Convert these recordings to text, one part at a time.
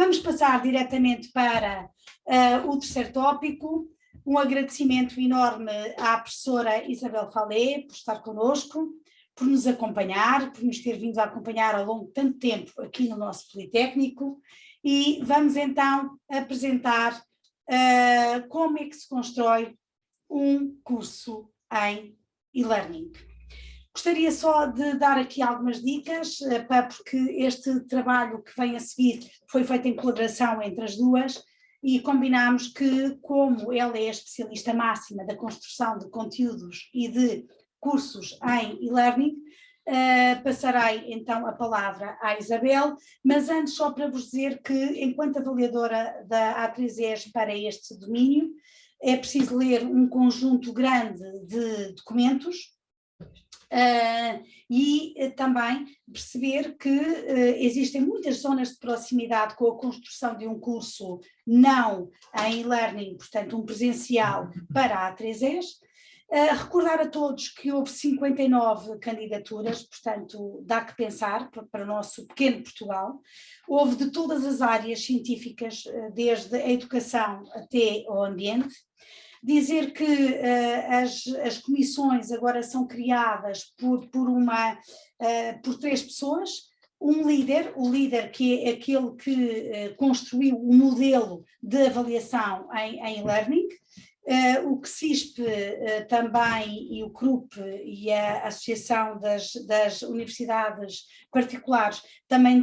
Vamos passar diretamente para o terceiro tópico. Um agradecimento enorme à professora Isabel Falé por estar connosco, por nos acompanhar, por nos ter vindo a acompanhar ao longo de tanto tempo aqui no nosso Politécnico, e vamos então apresentar como é que se constrói um curso em e-learning. Gostaria só de dar aqui algumas dicas, porque este trabalho que vem a seguir foi feito em colaboração entre as duas, e combinámos que, como ela é a especialista máxima da construção de conteúdos e de cursos em e-learning, passarei então a palavra à Isabel, mas antes só para vos dizer que, enquanto avaliadora da A3ES para este domínio, é preciso ler um conjunto grande de documentos, e também perceber que existem muitas zonas de proximidade com a construção de um curso não em e-learning, portanto um presencial para a A3ES. Recordar a todos que houve 59 candidaturas, portanto dá que pensar para o nosso pequeno Portugal. Houve de todas as áreas científicas, desde a educação até ao ambiente. Dizer que as comissões agora são criadas por 3 pessoas, um líder, o líder que é aquele que construiu o modelo de avaliação em e-learning, o CSISP também, e o CRUP e a Associação das Universidades Particulares também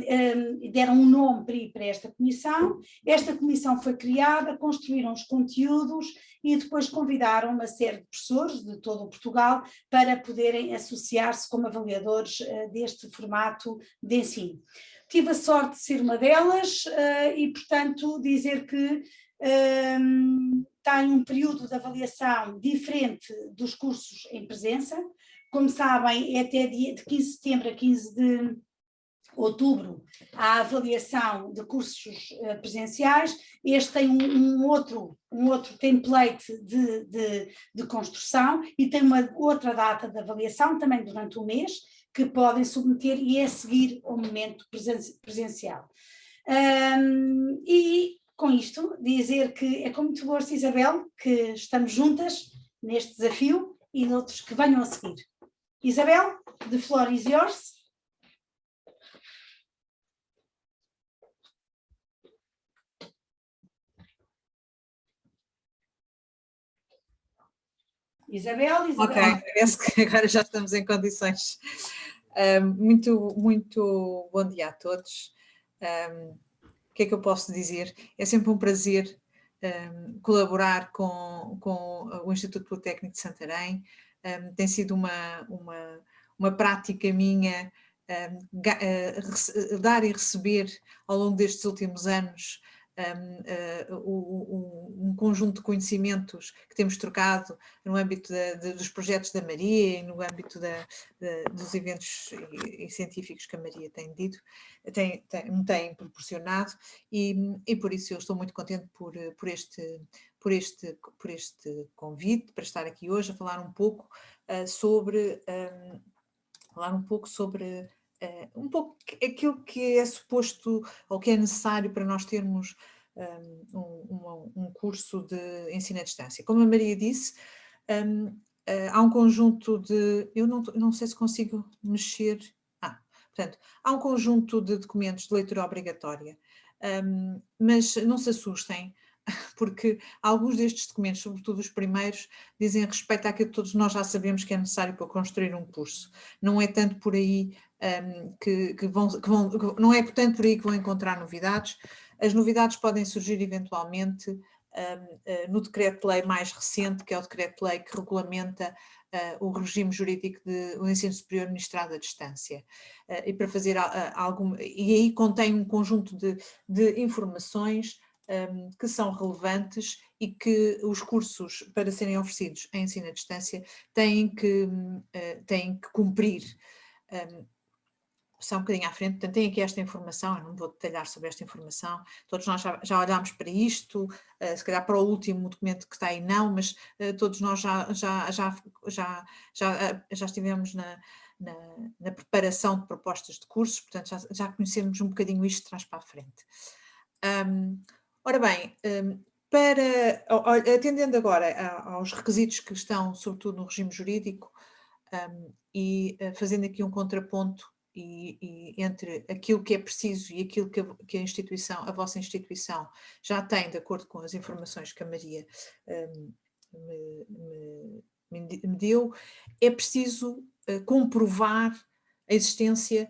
deram um nome para esta comissão. Esta comissão foi criada, construíram os conteúdos e depois convidaram uma série de professores de todo o Portugal para poderem associar-se como avaliadores deste formato de ensino. Tive a sorte de ser uma delas e, portanto, dizer que tem um período de avaliação diferente dos cursos em presença. Como sabem, é até de 15 de setembro a 15 de outubro a avaliação de cursos presenciais. Este tem um outro template de construção e tem uma outra data de avaliação, também durante o mês, que podem submeter, e é seguir ao momento presencial. E com isto, dizer que é com muito gosto, Isabel, que estamos juntas neste desafio e noutros que venham a seguir. Isabel, the floor is yours. Isabel. Ok, parece que agora já estamos em condições. Muito bom dia a todos. O que é que eu posso dizer? É sempre um prazer colaborar com o Instituto Politécnico de Santarém. Tem sido uma prática minha dar e receber ao longo destes últimos anos um conjunto de conhecimentos que temos trocado no âmbito dos projetos da Maria e no âmbito dos eventos científicos que a Maria me tem proporcionado, e por isso eu estou muito contente por este convite para estar aqui hoje a falar um pouco sobre aquilo que é suposto ou que é necessário para nós termos um curso de ensino à distância. Como a Maria disse, há um conjunto de... Eu não sei se consigo mexer... Portanto, há um conjunto de documentos de leitura obrigatória, mas não se assustem, porque alguns destes documentos, sobretudo os primeiros, dizem respeito àquilo que todos nós já sabemos que é necessário para construir um curso. Não é tanto por aí não é tanto por aí que vão encontrar novidades. As novidades podem surgir eventualmente no decreto-lei mais recente, que é o decreto-lei que regulamenta o regime jurídico do ensino superior ministrado à distância. E para fazer e aí contém um conjunto de informações que são relevantes e que os cursos, para serem oferecidos em ensino à distância, têm que cumprir. Só um bocadinho à frente, portanto, tem aqui esta informação, eu não vou detalhar sobre esta informação, todos nós já olhámos para isto, se calhar para o último documento que está aí não, mas todos nós já estivemos na preparação de propostas de cursos, portanto já conhecemos um bocadinho isto de trás para a frente. Ora bem, atendendo agora aos requisitos que estão, sobretudo no regime jurídico, fazendo aqui um contraponto entre aquilo que é preciso e aquilo que a instituição, a vossa instituição, já tem, de acordo com as informações que a Maria me deu, é preciso comprovar a existência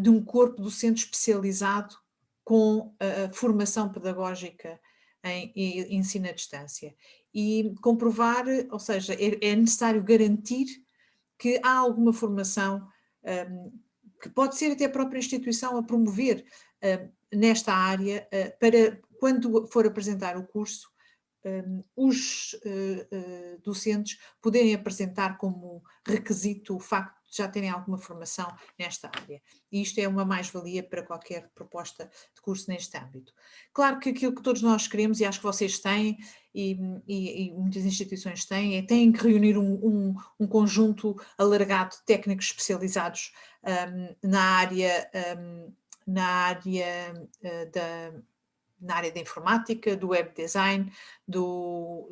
de um corpo docente especializado com a formação pedagógica em ensino à distância. E comprovar, ou seja, é necessário garantir que há alguma formação que pode ser até a própria instituição a promover nesta área para, quando for apresentar o curso, os docentes poderem apresentar como requisito o facto de já terem alguma formação nesta área. E isto é uma mais-valia para qualquer proposta de curso neste âmbito. Claro que aquilo que todos nós queremos, e acho que vocês têm, e muitas instituições têm, têm que reunir um conjunto alargado de técnicos especializados na área da informática, do web design, do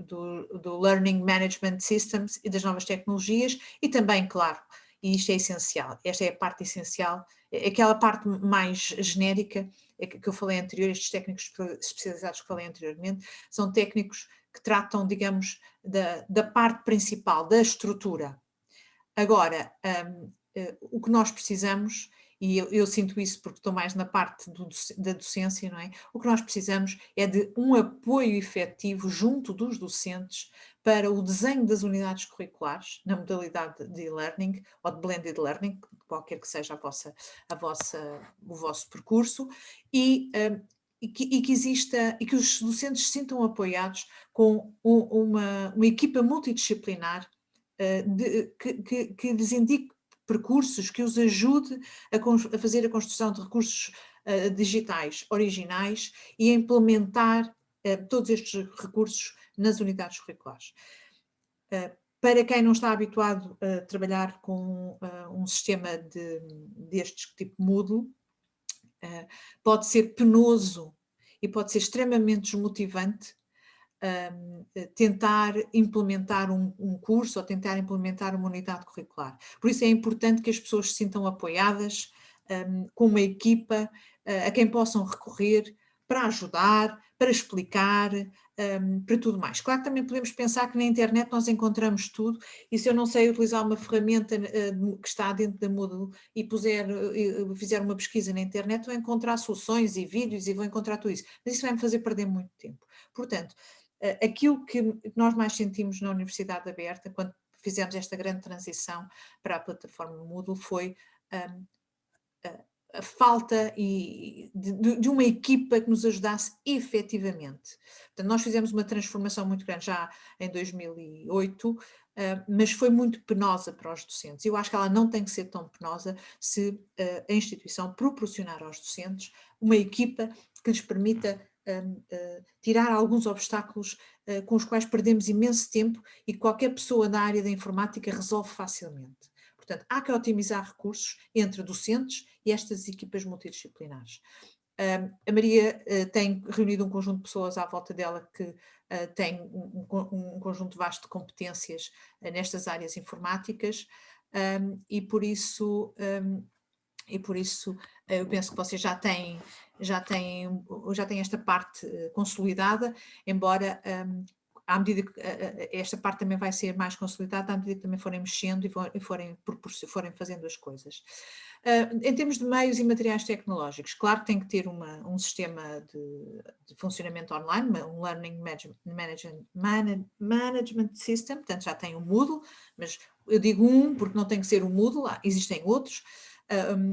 learning management systems e das novas tecnologias, e também, claro, e isto é essencial, esta é a parte essencial, aquela parte mais genérica que eu falei anterior, estes técnicos especializados que falei anteriormente, são técnicos que tratam, digamos, da parte principal, da estrutura. Agora, o que nós precisamos, e eu sinto isso porque estou mais na parte da docência, não é? O que nós precisamos é de um apoio efetivo junto dos docentes para o desenho das unidades curriculares, na modalidade de e-learning ou de blended learning, qualquer que seja o vosso percurso, e que exista, e que os docentes se sintam apoiados com uma equipa multidisciplinar que lhes indique percursos, que os ajude a fazer a construção de recursos digitais originais e a implementar todos estes recursos nas unidades curriculares. Para quem não está habituado a trabalhar com um sistema deste tipo Moodle, pode ser penoso e pode ser extremamente desmotivante tentar implementar um curso ou tentar implementar uma unidade curricular. Por isso é importante que as pessoas se sintam apoiadas com uma equipa a quem possam recorrer para ajudar, para explicar, para tudo mais. Claro que também podemos pensar que na internet nós encontramos tudo, e se eu não sei utilizar uma ferramenta que está dentro da Moodle e fizer uma pesquisa na internet, vou encontrar soluções e vídeos e vou encontrar tudo isso. Mas isso vai me fazer perder muito tempo. Portanto, aquilo que nós mais sentimos na Universidade Aberta, quando fizemos esta grande transição para a plataforma Moodle, foi a falta de uma equipa que nos ajudasse efetivamente. Portanto, nós fizemos uma transformação muito grande já em 2008, mas foi muito penosa para os docentes. Eu acho que ela não tem que ser tão penosa se a instituição proporcionar aos docentes uma equipa que lhes permita tirar alguns obstáculos com os quais perdemos imenso tempo e que qualquer pessoa na área da informática resolve facilmente. Portanto, há que otimizar recursos entre docentes e estas equipas multidisciplinares. A Maria tem reunido um conjunto de pessoas à volta dela que tem um conjunto vasto de competências nestas áreas informáticas e por isso eu penso que vocês já têm esta parte consolidada, embora à medida que esta parte também vai ser mais consolidada, à medida que também forem mexendo e forem fazendo as coisas. Em termos de meios e materiais tecnológicos, claro que tem que ter um sistema de funcionamento online, um Learning Management System, portanto já tem o Moodle, mas eu digo porque não tem que ser o Moodle, existem outros.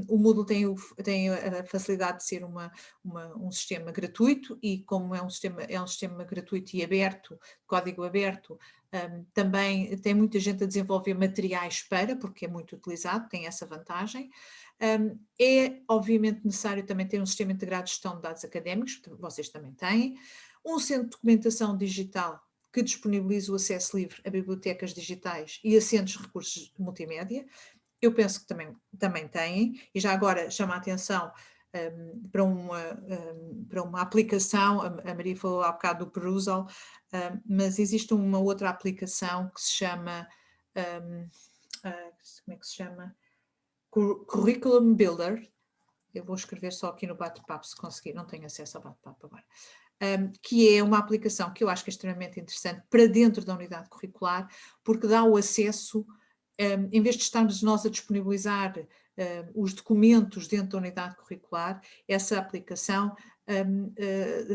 O Moodle tem a facilidade de ser um sistema gratuito e como é um sistema gratuito e aberto, código aberto, também tem muita gente a desenvolver materiais porque é muito utilizado, tem essa vantagem. É obviamente necessário também ter um sistema integrado de gestão de dados académicos, que vocês também têm, um centro de documentação digital que disponibiliza o acesso livre a bibliotecas digitais e a centros de recursos multimédia. Eu penso que também têm, e já agora chama a atenção para uma aplicação. A Maria falou há bocado do Perusal, mas existe uma outra aplicação que se chama, como é que se chama? Curriculum Builder. Eu vou escrever só aqui no bate-papo, se conseguir, não tenho acesso ao bate-papo agora. Que é uma aplicação que eu acho que é extremamente interessante para dentro da unidade curricular, porque dá o acesso, em vez de estarmos nós a disponibilizar os documentos dentro da unidade curricular, essa aplicação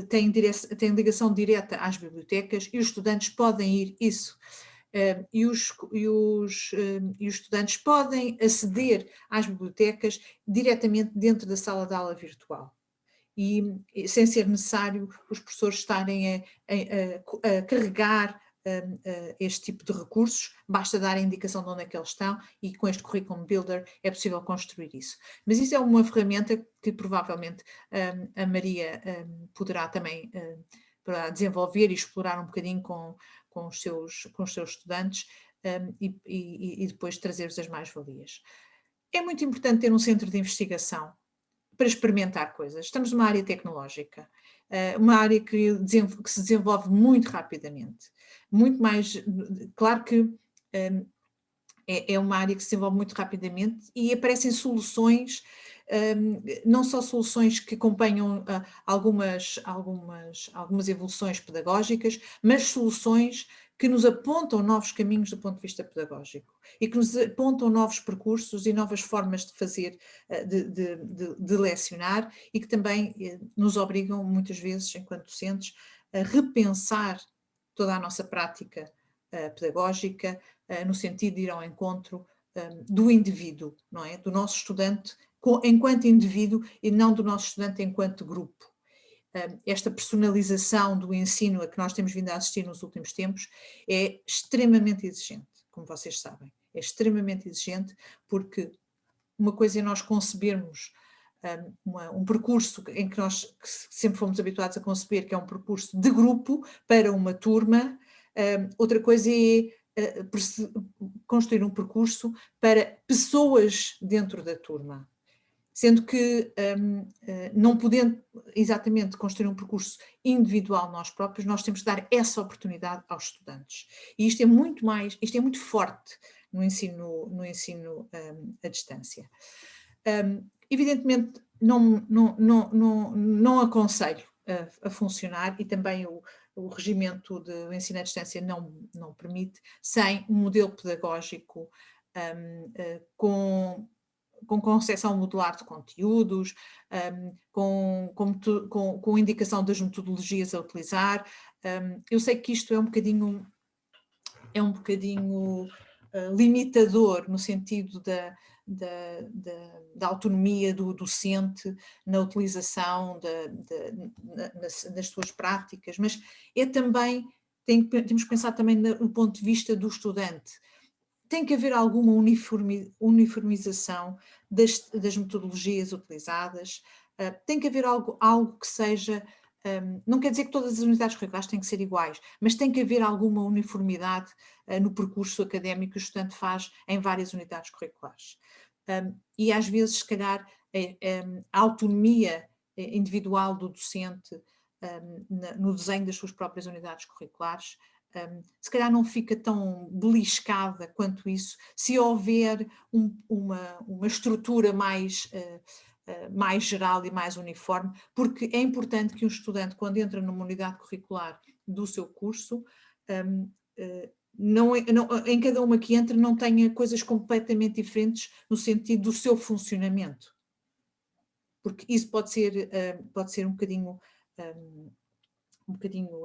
tem ligação direta às bibliotecas e os estudantes podem ir isso. E os estudantes podem aceder às bibliotecas diretamente dentro da sala de aula virtual. E sem ser necessário os professores estarem a carregar este tipo de recursos, basta dar a indicação de onde é que eles estão e com este Curriculum Builder é possível construir isso. Mas isso é uma ferramenta que provavelmente a Maria poderá também para desenvolver e explorar um bocadinho com os seus estudantes e depois trazer-vos as mais-valias. É muito importante ter um centro de investigação para experimentar coisas. Estamos numa área tecnológica, uma área que se desenvolve muito rapidamente. Muito mais, claro que é uma área que se desenvolve muito rapidamente e aparecem soluções, não só soluções que acompanham algumas evoluções pedagógicas, mas soluções que nos apontam novos caminhos do ponto de vista pedagógico e que nos apontam novos percursos e novas formas de fazer, de lecionar e que também nos obrigam muitas vezes, enquanto docentes, a repensar toda a nossa prática pedagógica, no sentido de ir ao encontro do indivíduo, não é? Do nosso estudante enquanto indivíduo e não do nosso estudante enquanto grupo. Esta personalização do ensino a que nós temos vindo a assistir nos últimos tempos é extremamente exigente, como vocês sabem. É extremamente exigente porque uma coisa é nós concebermos um percurso em que nós sempre fomos habituados a conceber, que é um percurso de grupo para uma turma. Outra coisa é construir um percurso para pessoas dentro da turma. Sendo que, não podendo exatamente construir um percurso individual nós próprios, nós temos que dar essa oportunidade aos estudantes. E isto é muito forte no ensino à distância. Evidentemente, não aconselho a funcionar e também o regimento do ensino à distância não permite, sem um modelo pedagógico com concepção modular de conteúdos, com indicação das metodologias a utilizar. Eu sei que isto é um bocadinho limitador no sentido da autonomia do docente na utilização das suas práticas, mas é também, temos que pensar também no ponto de vista do estudante. Tem que haver alguma uniformização das metodologias utilizadas, tem que haver algo que seja, não quer dizer que todas as unidades curriculares têm que ser iguais, mas tem que haver alguma uniformidade no percurso académico que o estudante faz em várias unidades curriculares. E às vezes, se calhar, a autonomia individual do docente no desenho das suas próprias unidades curriculares se calhar não fica tão beliscada quanto isso, se houver uma estrutura mais geral e mais uniforme, porque é importante que um estudante, quando entra numa unidade curricular do seu curso, em cada uma que entra não tenha coisas completamente diferentes no sentido do seu funcionamento, porque isso pode ser um bocadinho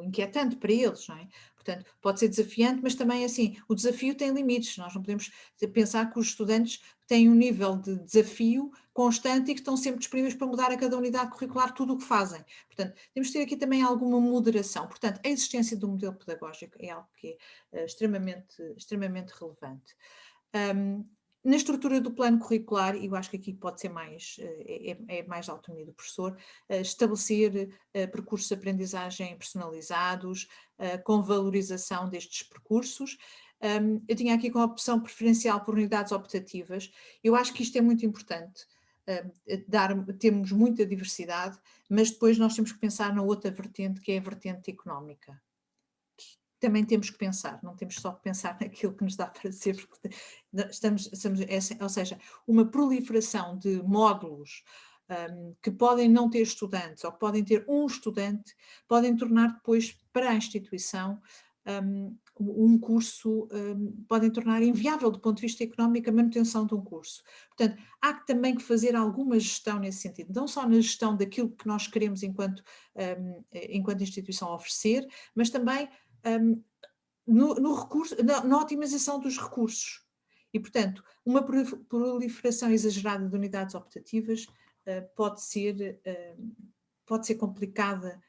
inquietante para eles, não é? Portanto, pode ser desafiante, mas também assim, o desafio tem limites, nós não podemos pensar que os estudantes têm um nível de desafio constante e que estão sempre disponíveis para mudar a cada unidade curricular tudo o que fazem. Portanto, temos de ter aqui também alguma moderação. Portanto, a existência do modelo pedagógico é algo que é extremamente relevante. Na estrutura do plano curricular, eu acho que aqui pode ser mais a autonomia do professor, estabelecer percursos de aprendizagem personalizados, com valorização destes percursos. Eu tinha aqui com a opção preferencial por unidades optativas. Eu acho que isto é muito importante. temos muita diversidade, mas depois nós temos que pensar na outra vertente, que é a vertente económica. Também temos que pensar, não temos só que pensar naquilo que nos dá prazer, porque ou seja, uma proliferação de módulos que podem não ter estudantes ou que podem ter um estudante, podem tornar depois para a instituição um curso, podem tornar inviável do ponto de vista económico a manutenção de um curso. Portanto, há também que fazer alguma gestão nesse sentido, não só na gestão daquilo que nós queremos enquanto instituição oferecer, mas também no recurso, na otimização dos recursos. E, portanto, uma proliferação exagerada de unidades optativas pode ser complicada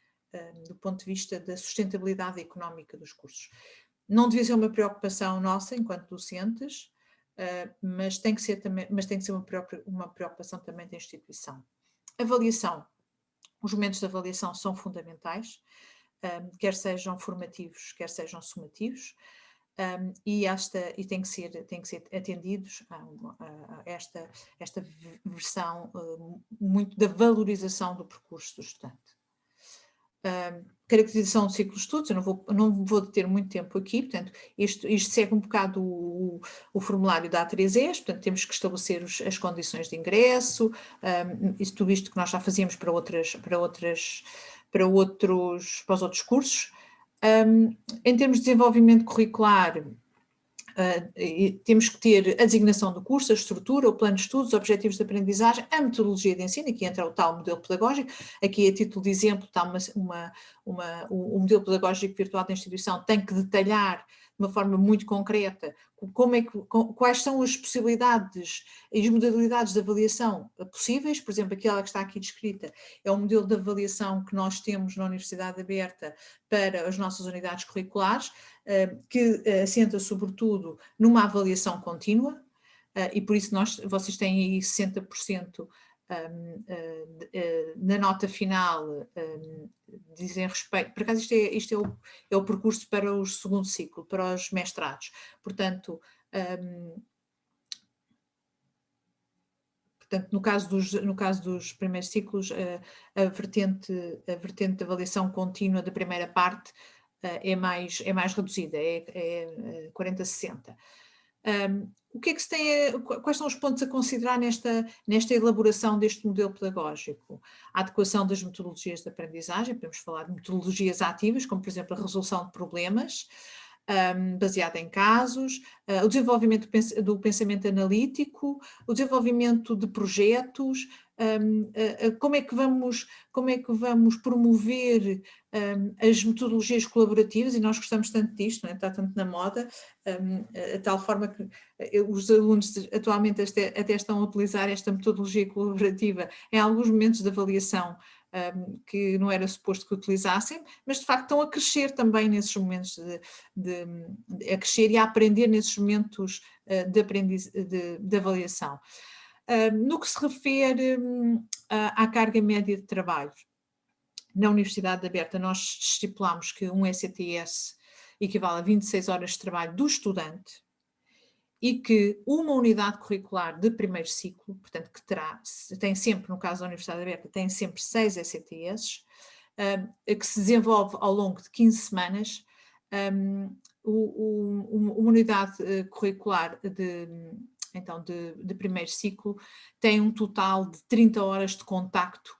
do ponto de vista da sustentabilidade económica dos cursos. Não devia ser uma preocupação nossa enquanto docentes, mas tem que ser uma preocupação também da instituição. Avaliação. Os momentos de avaliação são fundamentais, quer sejam formativos, quer sejam sumativos, e têm que ser atendidos a esta versão muito da valorização do percurso do estudante. Caracterização do ciclo de estudos, eu não vou deter muito tempo aqui, portanto, isto segue um bocado o formulário da A3ES, portanto, temos que estabelecer as condições de ingresso, tudo isto que nós já fazíamos para os outros cursos. Em termos de desenvolvimento curricular, temos que ter a designação do curso, a estrutura, o plano de estudos, os objetivos de aprendizagem, a metodologia de ensino, aqui entra o tal modelo pedagógico, aqui a título de exemplo está o modelo pedagógico virtual da instituição, tem que detalhar de uma forma muito concreta quais são as possibilidades e as modalidades de avaliação possíveis. Por exemplo, aquela que está aqui descrita é o modelo de avaliação que nós temos na Universidade Aberta para as nossas unidades curriculares, que assenta sobretudo numa avaliação contínua, e por isso vocês têm aí 60% na nota final, dizem respeito, por acaso isto é o percurso para o segundo ciclo, para os mestrados, portanto, no caso dos primeiros ciclos, a vertente de avaliação contínua da primeira parte é mais reduzida, é 40-60. O que é que quais são os pontos a considerar nesta elaboração deste modelo pedagógico? A adequação das metodologias de aprendizagem, podemos falar de metodologias ativas, como por exemplo a resolução de problemas, baseada em casos, o desenvolvimento do pensamento analítico, o desenvolvimento de projetos, como é que vamos promover as metodologias colaborativas, e nós gostamos tanto disto, não é? Está tanto na moda, de tal forma que os alunos atualmente até estão a utilizar esta metodologia colaborativa em alguns momentos de avaliação que não era suposto que utilizassem, mas de facto estão a crescer também nesses momentos a crescer e a aprender nesses momentos de avaliação. No que se refere à carga média de trabalho, na Universidade Aberta nós estipulamos que um ECTS equivale a 26 horas de trabalho do estudante e que uma unidade curricular de primeiro ciclo, portanto que tem sempre, no caso da Universidade Aberta, tem sempre 6 ECTS, que se desenvolve ao longo de 15 semanas, uma unidade curricular de primeiro ciclo tem um total de 30 horas de contacto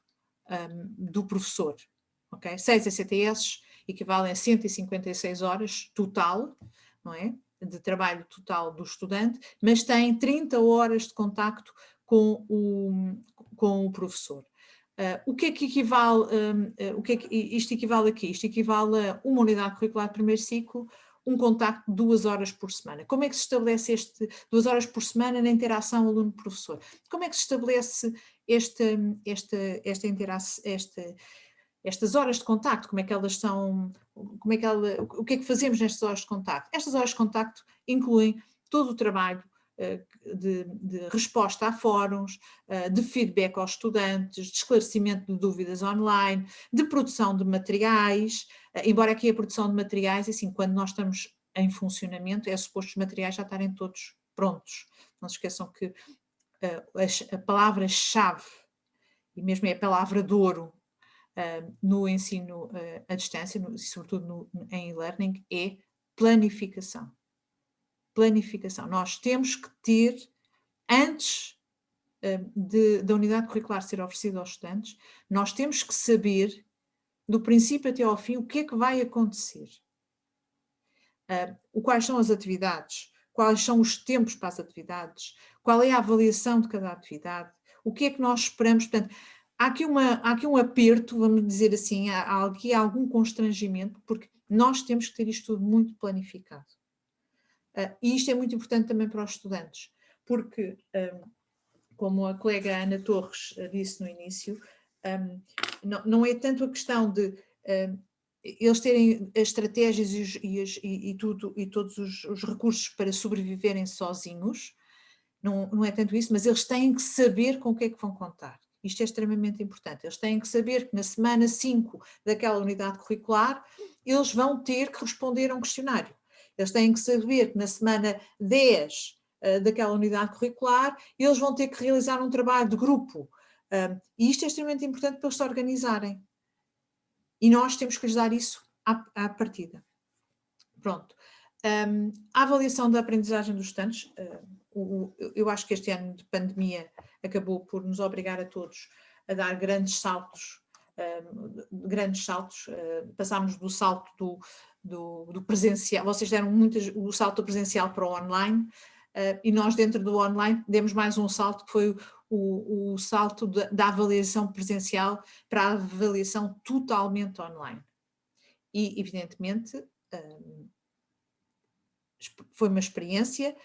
do professor, ok? 6 ECTS equivalem a 156 horas total, não é? De trabalho total do estudante, mas tem 30 horas de contacto com o professor. O que é que equivale, isto equivale aqui? Isto equivale a uma unidade curricular de primeiro ciclo, um contacto de 2 horas por semana. Como é que se estabelece 2 horas por semana na interação aluno-professor? Como é que se estabelece esta interação, estas horas de contacto, como é que elas são, o que é que fazemos nestas horas de contacto? Estas horas de contacto incluem todo o trabalho de resposta a fóruns, de feedback aos estudantes, de esclarecimento de dúvidas online, de produção de materiais, embora aqui a produção de materiais, assim, quando nós estamos em funcionamento, é suposto os materiais já estarem todos prontos. Não se esqueçam que a palavra-chave, e mesmo é a palavra de ouro no ensino à distância, sobretudo em e-learning, é planificação. Planificação. Nós temos que ter, antes da unidade curricular ser oferecida aos estudantes, nós temos que saber, do princípio até ao fim, o que é que vai acontecer. Quais são as atividades, quais são os tempos para as atividades, qual é a avaliação de cada atividade, o que é que nós esperamos. Portanto, há aqui um aperto, vamos dizer assim, há aqui algum constrangimento, porque nós temos que ter isto tudo muito planificado. E isto é muito importante também para os estudantes, porque, como a colega Ana Torres disse no início, não é tanto a questão de eles terem as estratégias e todos os recursos para sobreviverem sozinhos, não é tanto isso, mas eles têm que saber com o que é que vão contar. Isto é extremamente importante. Eles têm que saber que na semana 5 daquela unidade curricular, eles vão ter que responder a um questionário. Eles têm que saber que na semana 10 daquela unidade curricular, eles vão ter que realizar um trabalho de grupo. E isto é extremamente importante para eles se organizarem. E nós temos que lhes dar isso à partida. Pronto. A avaliação da aprendizagem dos estudantes, eu acho que este ano de pandemia acabou por nos obrigar a todos a dar grandes saltos. Passámos do salto do presencial, vocês deram o salto do presencial para o online, e nós dentro do online demos mais um salto, que foi o salto da avaliação presencial para a avaliação totalmente online. E, evidentemente, foi uma experiência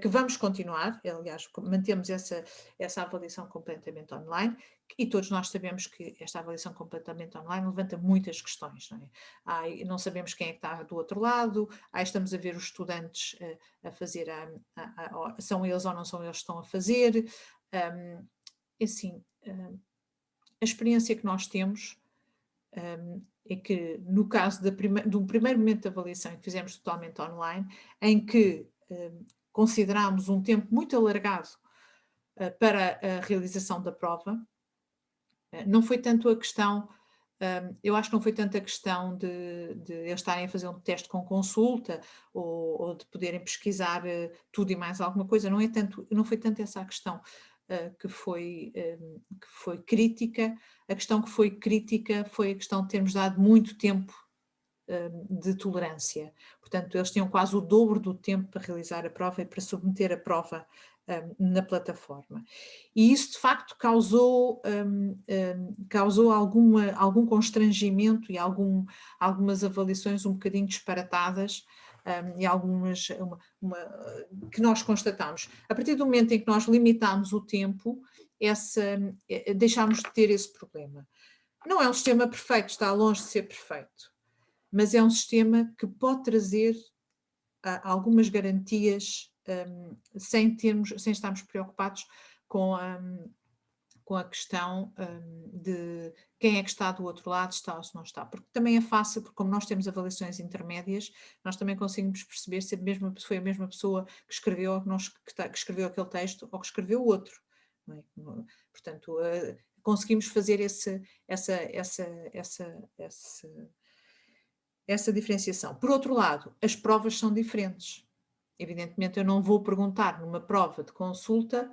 que vamos continuar, aliás, mantemos essa avaliação completamente online, e todos nós sabemos que esta avaliação completamente online levanta muitas questões, não é? Não sabemos quem é que está do outro lado, estamos a ver os estudantes a fazer, são eles ou não são eles que estão a fazer, assim, a experiência que nós temos é que no caso de um primeiro momento de avaliação que fizemos totalmente online, em que considerámos um tempo muito alargado para a realização da prova, não foi tanto a questão, eu acho que não foi tanto a questão de eles estarem a fazer um teste com consulta ou de poderem pesquisar tudo e mais alguma coisa, não foi tanto essa a questão que foi crítica. A questão que foi crítica foi a questão de termos dado muito tempo de tolerância. Portanto, eles tinham quase o dobro do tempo para realizar a prova e para submeter a prova na plataforma. E isso, de facto, causou algum constrangimento e algumas avaliações um bocadinho disparatadas, e algumas que nós constatamos. A partir do momento em que nós limitámos o tempo, deixámos de ter esse problema. Não é um sistema perfeito, está longe de ser perfeito, mas é um sistema que pode trazer algumas garantias sem estarmos preocupados com a questão de quem é que está do outro lado, está ou se não está. Porque também é fácil, porque como nós temos avaliações intermédias, nós também conseguimos perceber se foi a mesma pessoa que escreveu, que escreveu aquele texto ou que escreveu o outro. Não é? Portanto, conseguimos fazer essa diferenciação. Por outro lado, as provas são diferentes. Evidentemente, eu não vou perguntar numa prova de consulta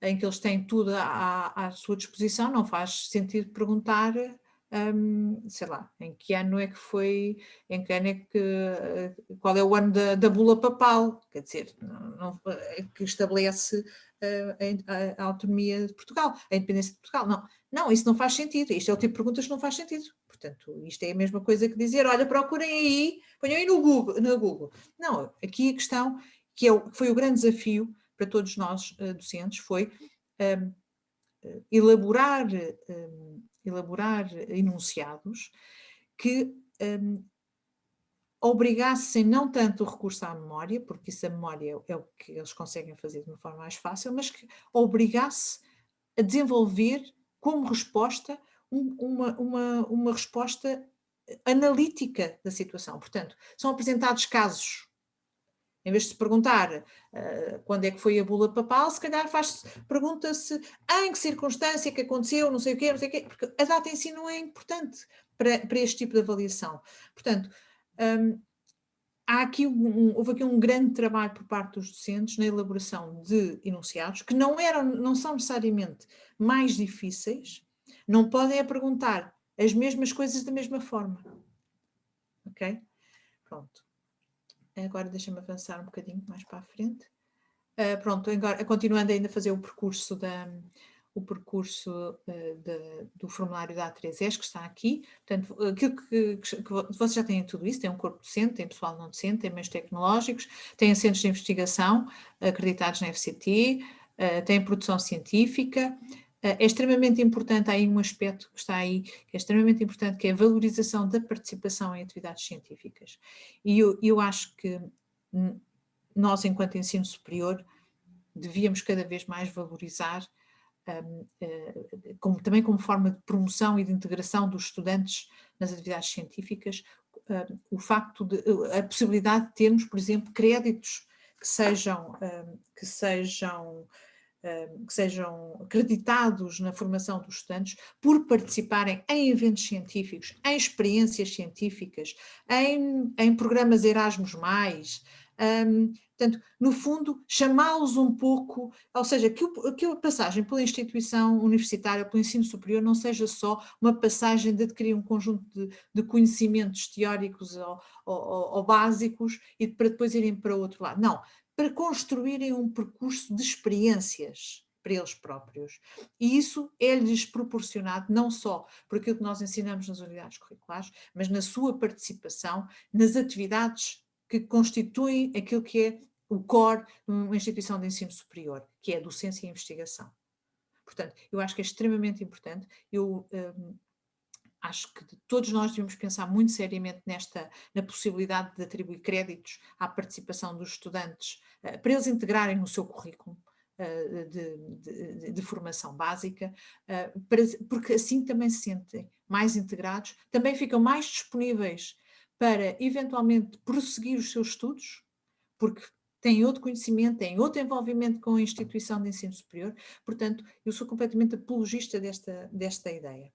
em que eles têm tudo à sua disposição, não faz sentido perguntar, sei lá, em que ano é que foi, qual é o ano da bula papal, quer dizer, que estabelece a autonomia de Portugal, a independência de Portugal. Não, isso não faz sentido. Isto é o tipo de perguntas que não faz sentido. Portanto, isto é a mesma coisa que dizer, olha, procurem aí, ponham aí no Google. Não, aqui a questão, que foi o grande desafio para todos nós docentes, foi elaborar enunciados que obrigassem não tanto o recurso à memória, porque isso a memória é o que eles conseguem fazer de uma forma mais fácil, mas que obrigasse a desenvolver como resposta uma resposta analítica da situação. Portanto, são apresentados casos Em vez de se perguntar quando é que foi a bula papal, se calhar pergunta-se em que circunstância que aconteceu, não sei o quê, porque a data em si não é importante para este tipo de avaliação. Portanto, houve aqui um grande trabalho por parte dos docentes na elaboração de enunciados que não são necessariamente mais difíceis, não podem perguntar as mesmas coisas da mesma forma. Ok? Pronto. Agora deixa-me avançar um bocadinho mais para a frente. Pronto, agora, continuando ainda a fazer o percurso do formulário da A3S, que está aqui. Portanto, aquilo que vocês já têm tudo isso, tem um corpo docente, tem pessoal não docente, tem meios tecnológicos, tem centros de investigação acreditados na FCT, tem produção científica. É extremamente importante, há aí um aspecto que está aí, que é extremamente importante, que é a valorização da participação em atividades científicas. E eu acho que nós, enquanto ensino superior, devíamos cada vez mais valorizar, também como forma de promoção e de integração dos estudantes nas atividades científicas, o facto de a possibilidade de termos, por exemplo, créditos que sejam acreditados na formação dos estudantes por participarem em eventos científicos, em experiências científicas, em programas Erasmus+, portanto, no fundo, chamá-los um pouco, ou seja, que a passagem pela instituição universitária, pelo ensino superior, não seja só uma passagem de adquirir um conjunto de conhecimentos teóricos ou básicos e para depois irem para o outro lado. Não, para construírem um percurso de experiências para eles próprios. E isso é-lhes proporcionado não só por aquilo que nós ensinamos nas unidades curriculares, mas na sua participação nas atividades que constituem aquilo que é o core de uma instituição de ensino superior, que é a docência e a investigação. Portanto, eu acho que é extremamente importante. Eu acho que todos nós devemos pensar muito seriamente na possibilidade de atribuir créditos à participação dos estudantes para eles integrarem no seu currículo de formação básica, porque assim também se sentem mais integrados, também ficam mais disponíveis para eventualmente prosseguir os seus estudos, porque têm outro conhecimento, têm outro envolvimento com a instituição de ensino superior. Portanto, eu sou completamente apologista desta ideia.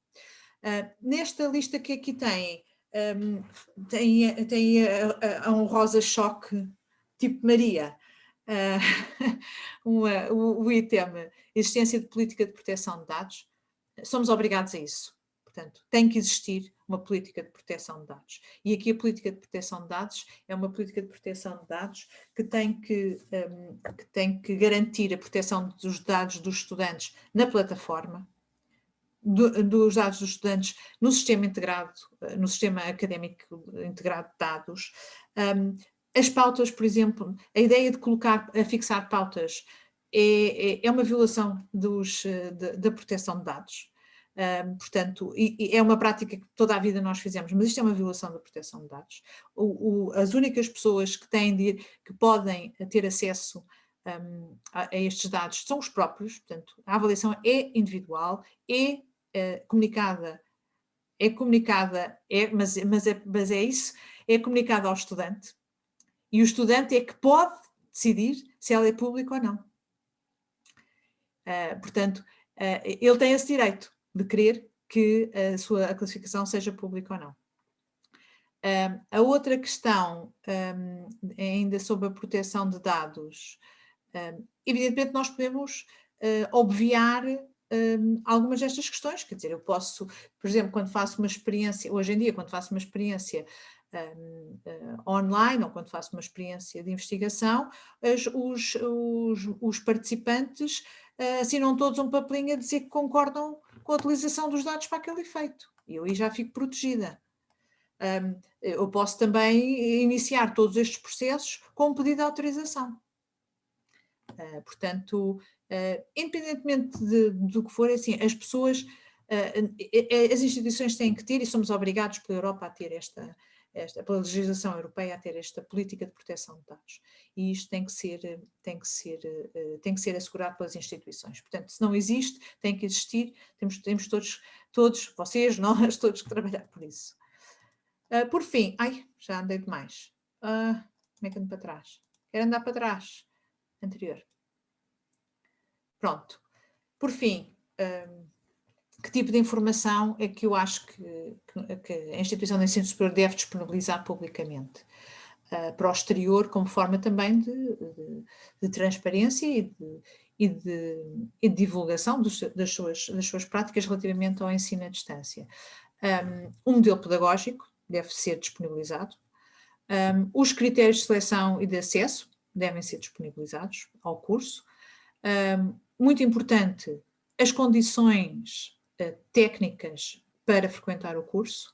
Nesta lista que aqui tem um rosa choque tipo Maria, o item existência de política de proteção de dados. Somos obrigados a isso. Portanto, tem que existir uma política de proteção de dados. E aqui a política de proteção de dados é uma política de proteção de dados que tem que garantir a proteção dos dados dos estudantes na plataforma, dos dados dos estudantes no sistema integrado, no sistema académico integrado de dados. As pautas, por exemplo, a ideia de fixar pautas é uma violação da proteção de dados. Portanto, é uma prática que toda a vida nós fizemos, mas isto é uma violação da proteção de dados. As únicas pessoas que podem ter acesso a estes dados são os próprios, portanto, a avaliação é individual, comunicada, mas é isso, é comunicada ao estudante, e o estudante é que pode decidir se ela é pública ou não. Portanto, ele tem esse direito de querer que a classificação seja pública ou não. A outra questão, ainda sobre a proteção de dados, evidentemente nós podemos obviar algumas destas questões, quer dizer, eu posso, por exemplo, quando faço uma experiência, hoje em dia, quando faço uma experiência online ou quando faço uma experiência de investigação, os participantes assinam todos um papelinho a dizer que concordam com a utilização dos dados para aquele efeito. E eu aí já fico protegida. Eu posso também iniciar todos estes processos com um pedido de autorização. Portanto, independentemente do que for, assim, as pessoas, as instituições têm que ter, e somos obrigados pela Europa a ter pela legislação europeia a ter esta política de proteção de dados. E isto tem que ser assegurado pelas instituições. Portanto, se não existe, tem que existir, temos todos, vocês, nós, todos que trabalhar por isso. Por fim, já andei demais. Como é que ando para trás? Quero andar para trás. Anterior. Pronto. Por fim, que tipo de informação é que eu acho que a instituição de ensino superior deve disponibilizar publicamente? Para o exterior, como forma também de transparência e de divulgação das suas práticas relativamente ao ensino à distância. Um modelo pedagógico deve ser disponibilizado. Os critérios de seleção e de acesso devem ser disponibilizados ao curso. Muito importante, as condições técnicas para frequentar o curso.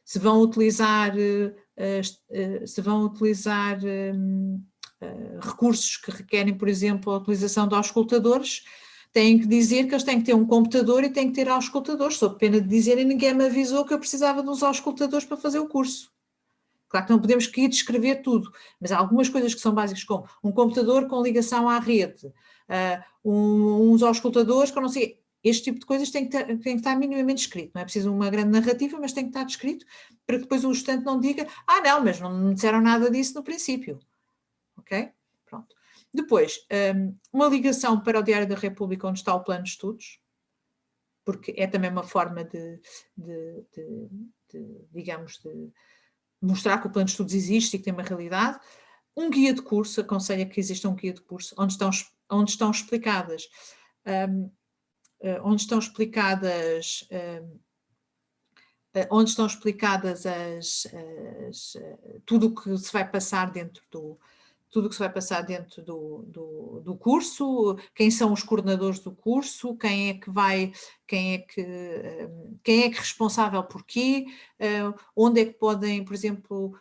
Se vão utilizar recursos que requerem, por exemplo, a utilização de auscultadores, têm que dizer que eles têm que ter um computador e têm que ter auscultadores, sob pena de dizerem ninguém me avisou que eu precisava de uns auscultadores para fazer o curso. Claro que não podemos aqui descrever tudo, mas há algumas coisas que são básicas, como um computador com ligação à rede, uns auscultadores que eu não sei. Este tipo de coisas tem que estar minimamente escrito. Não é preciso uma grande narrativa, mas tem que estar descrito para que depois o estudante não diga não, mas não me disseram nada disso no princípio. Ok? Pronto. Depois, uma ligação para o Diário da República onde está o plano de estudos, porque é também uma forma digamos, de mostrar que o plano de estudos existe e que tem uma realidade. Um guia de curso, aconselho que exista um guia de curso onde estão explicadas tudo o que se vai passar dentro do curso, quem são os coordenadores do curso, quem é responsável por quê, onde é que podem, por exemplo,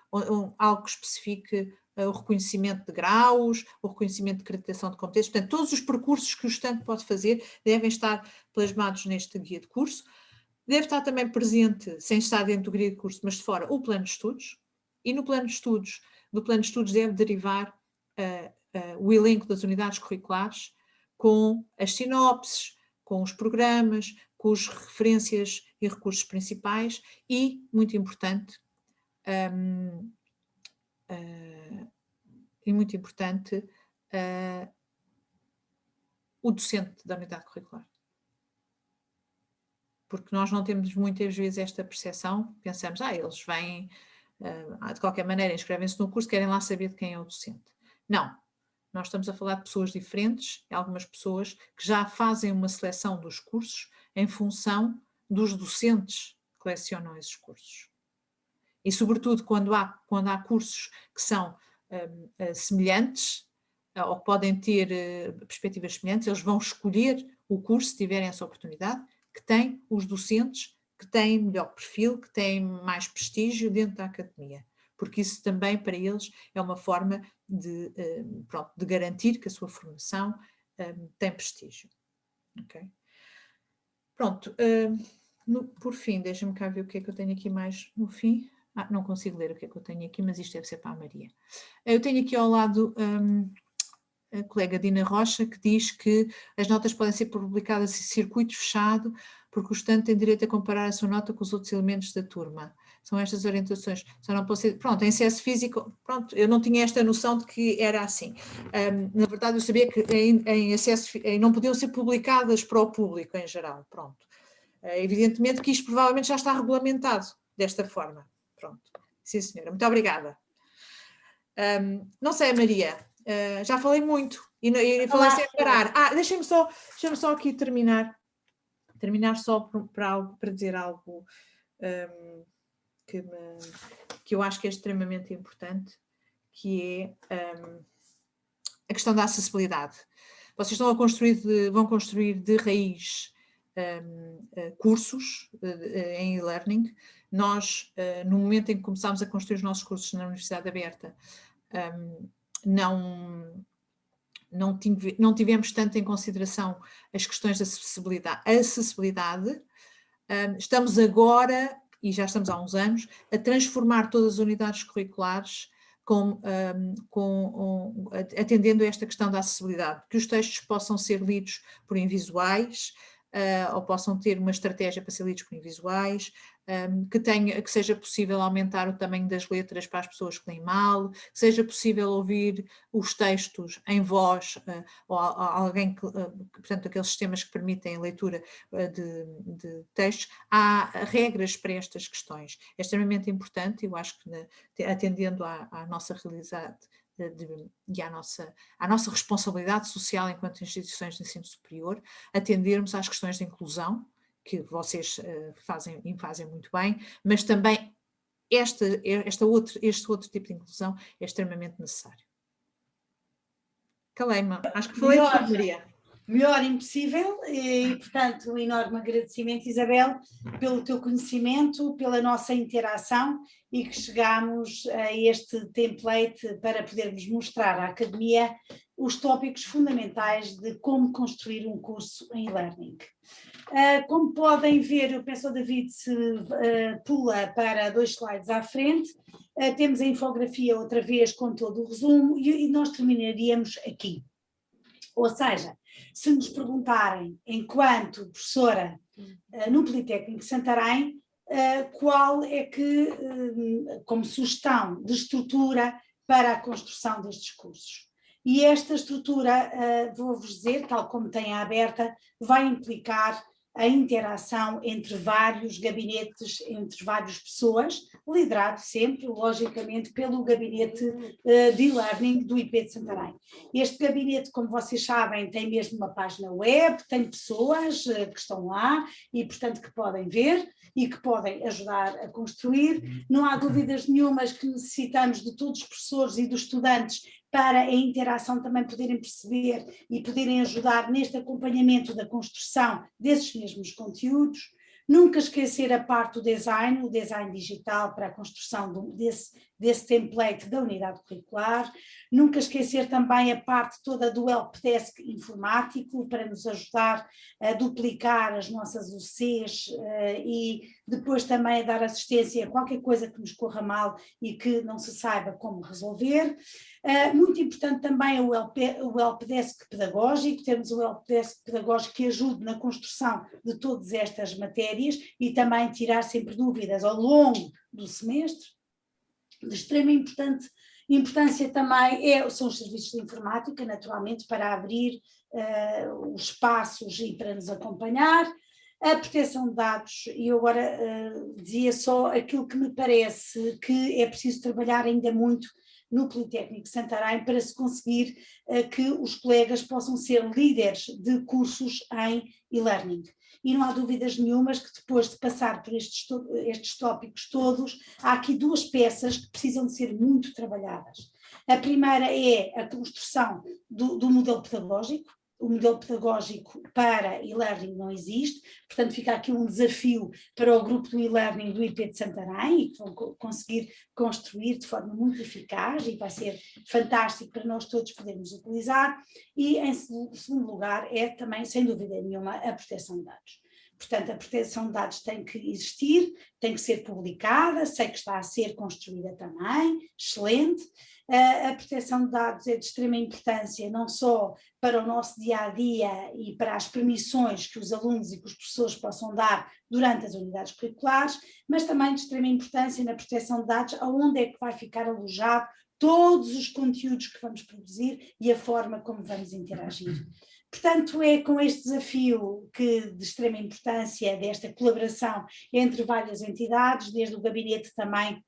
algo que especifique o reconhecimento de graus, o reconhecimento de acreditação de competências. Portanto, todos os percursos que o estudante pode fazer devem estar plasmados neste guia de curso. Deve estar também presente, sem estar dentro do guia de curso, mas de fora, o plano de estudos. E no plano de estudos, do plano de estudos deve derivar o elenco das unidades curriculares com as sinopses, com os programas, com as referências e recursos principais e, muito importante, o docente da unidade curricular. Porque nós não temos muitas vezes esta percepção, pensamos, eles vêm, de qualquer maneira, inscrevem-se no curso, querem lá saber de quem é o docente. Não, nós estamos a falar de pessoas diferentes, algumas pessoas que já fazem uma seleção dos cursos em função dos docentes que lecionam esses cursos. E, sobretudo, quando há cursos que são semelhantes, ou que podem ter perspectivas semelhantes, eles vão escolher o curso, se tiverem essa oportunidade, que tem os docentes que têm melhor perfil, que têm mais prestígio dentro da academia. Porque isso também, para eles, é uma forma de garantir que a sua formação tem prestígio. Ok? Pronto. Por fim, deixa-me cá ver o que é que eu tenho aqui mais no fim. Não consigo ler o que é que eu tenho aqui, mas isto deve ser para a Maria. Eu tenho aqui ao lado a colega Dina Rocha, que diz que as notas podem ser publicadas em circuito fechado, porque o estudante tem direito a comparar a sua nota com os outros elementos da turma. São estas orientações. Só não pode ser... Pronto, em acesso físico, pronto, eu não tinha esta noção de que era assim. Na verdade, eu sabia que em acesso não podiam ser publicadas para o público em geral. Pronto. Evidentemente que isto provavelmente já está regulamentado desta forma. Pronto. Sim, senhora. Muito obrigada. Não sei, Maria... já falei muito e falei sem parar. Deixem-me só aqui terminar só para dizer algo que eu acho que é extremamente importante, que é a questão da acessibilidade. Vocês vão construir de raiz cursos em e-learning. Nós, no momento em que começámos a construir os nossos cursos na Universidade Aberta, não tivemos tanto em consideração as questões de acessibilidade. Estamos agora, e já estamos há uns anos, a transformar todas as unidades curriculares atendendo a esta questão da acessibilidade, que os textos possam ser lidos por invisuais, ou possam ter uma estratégia para ser lidos por invisuais, que seja possível aumentar o tamanho das letras para as pessoas que leem mal, que seja possível ouvir os textos em voz, ou alguém que, portanto, aqueles sistemas que permitem a leitura de textos. Há regras para estas questões. É extremamente importante, eu acho que atendendo à nossa realidade e à nossa responsabilidade social enquanto instituições de ensino superior, atendermos às questões de inclusão, que vocês fazem muito bem, mas também este outro tipo de inclusão é extremamente necessário. Calei-me, acho que falei de Maria. Melhor impossível e, portanto, um enorme agradecimento, Isabel, pelo teu conhecimento, pela nossa interação e que chegámos a este template para podermos mostrar à Academia os tópicos fundamentais de como construir um curso em e-learning. Como podem ver, eu peço ao David se pula para 2 slides à frente, temos a infografia outra vez com todo o resumo e nós terminaríamos aqui. Ou seja, se nos perguntarem, enquanto professora no Politécnico de Santarém, qual é que, como sugestão de estrutura para a construção destes cursos. E esta estrutura, vou-vos dizer, tal como tem a aberta, vai implicar a interação entre vários gabinetes, entre várias pessoas, liderado sempre, logicamente, pelo gabinete de e-learning do IP de Santarém. Este gabinete, como vocês sabem, tem mesmo uma página web, tem pessoas que estão lá e, portanto, que podem ver e que podem ajudar a construir. Não há dúvidas nenhumas que necessitamos de todos os professores e dos estudantes para a interação também poderem perceber e poderem ajudar neste acompanhamento da construção desses mesmos conteúdos. Nunca esquecer a parte do design, o design digital para a construção desse template da unidade curricular. Nunca esquecer também a parte toda do helpdesk informático para nos ajudar a duplicar as nossas UCs e depois também a dar assistência a qualquer coisa que nos corra mal e que não se saiba como resolver. Muito importante também o helpdesk pedagógico, temos o helpdesk pedagógico que ajude na construção de todas estas matérias e também tirar sempre dúvidas ao longo do semestre. De extrema importância também são os serviços de informática, naturalmente, para abrir os espaços e para nos acompanhar. A proteção de dados, e eu agora dizia só aquilo que me parece que é preciso trabalhar ainda muito no Politécnico de Santarém para se conseguir que os colegas possam ser líderes de cursos em e-learning. E não há dúvidas nenhumas que depois de passar por estes tópicos todos, há aqui 2 peças que precisam de ser muito trabalhadas. A primeira é a construção do modelo pedagógico. O modelo pedagógico para e-learning não existe, portanto fica aqui um desafio para o grupo do e-learning do IP de Santarém e que vão conseguir construir de forma muito eficaz e vai ser fantástico para nós todos podermos utilizar. E em segundo lugar é também, sem dúvida nenhuma, a proteção de dados. Portanto, a proteção de dados tem que existir, tem que ser publicada, sei que está a ser construída também, excelente. A proteção de dados é de extrema importância, não só para o nosso dia-a-dia e para as permissões que os alunos e que os professores possam dar durante as unidades curriculares, mas também de extrema importância na proteção de dados, aonde é que vai ficar alojado todos os conteúdos que vamos produzir e a forma como vamos interagir. Portanto, é com este desafio de extrema importância desta colaboração entre várias entidades, desde o gabinete também